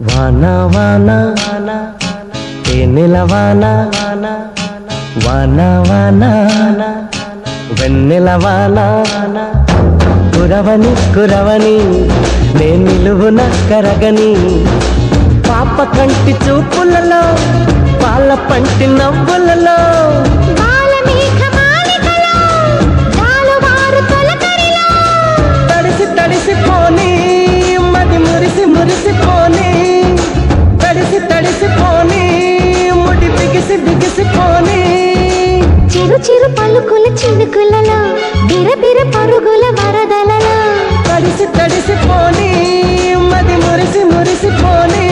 వానా వానా తేనెల వానా వానా వానా వెన్నెల వానా కురవని కురవని నే నిలువున కరగని పాప కంటి చూపులలో పాల పంటి నవ్వులలో తడిసి తడిసిపోని మది మురిసి మురిసిపోని తడిసి తడిసిపోని ముడి బిగిసి బిగిసిపోని చిరు చిరు పలుకుల చినుకులలో బిరబిర పరుగుల వరదలలో తడిసి తడిసిపోని మది మురిసి మురిసిపోని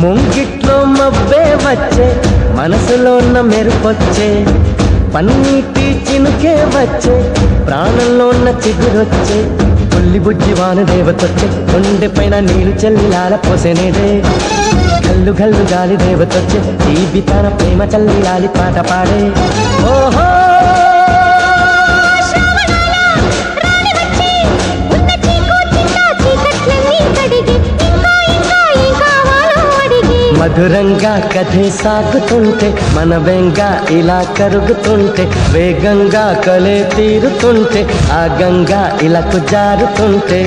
ముంగిట్లో మబ్బే వచ్చే మనసులో ఉన్న మెరుపొచ్చే పన్నీటి చినుకే వచ్చే ప్రాణంలో ఉన్న చిగురొచ్చే పుల్లి బుజ్జి వాన దేవతొచ్చే గుండె పైన నీరు చల్లిలాల పోసేనేదే గల్లు గల్లు గాలి దేవతొచ్చే జీవితాన ప్రేమ చల్లిలాలి పాట పాడే ఓహో మధురంగా కథే సాగుతుంటే మన వెంగా ఇలా కరుగుతుంటే వేగంగా కలే తీరుతుంటే ఆ గంగా ఇలాకు జారుతుంటే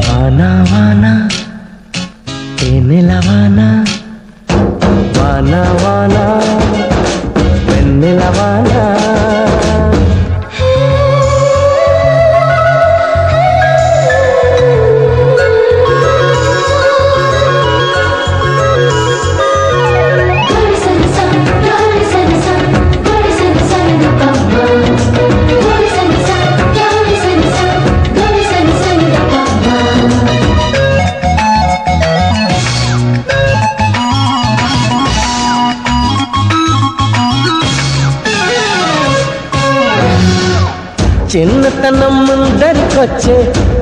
వానా వానా తేనెల వానా వానా వానా వెన్నెల వానా చిన్నతనం ముందరికొచ్చే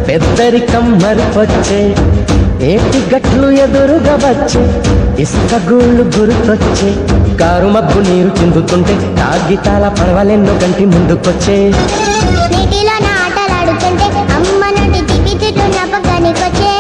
పెద్దరికం మరిపొచ్చే ఏటి గట్లు ఎదురుగా వచ్చే ఇసుక గూళ్ళు గుర్తొచ్చే కారు మబ్బు నీరు చిందుతుంటే కాగితాల పడవలెన్నో కంటి ముందుకొచ్చే నీటిలో ఆటలాడుతుంటే అమ్మ నుండి తిప్పి తిట్టు నప్పగానికొచ్చే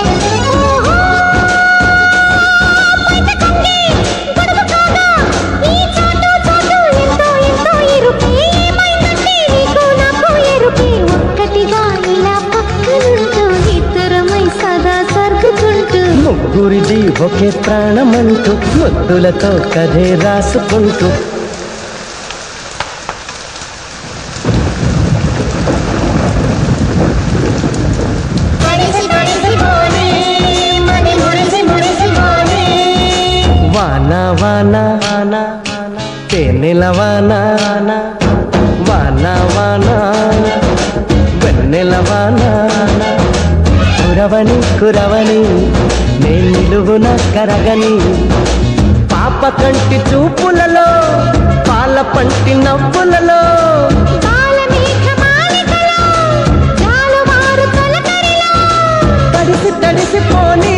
ముగ్గురిది ఒకే ప్రాణమంటూ ముద్దులతో కథే రాసుకుంటూ వానా వానా తేనెల వానా వానా వానా వెన్నెల వానా కురవని కురవని నే నిలువున కరగని పాప కంటి చూపులలో పాల పంటి నవ్వులలో తడిసి తడిసిపోని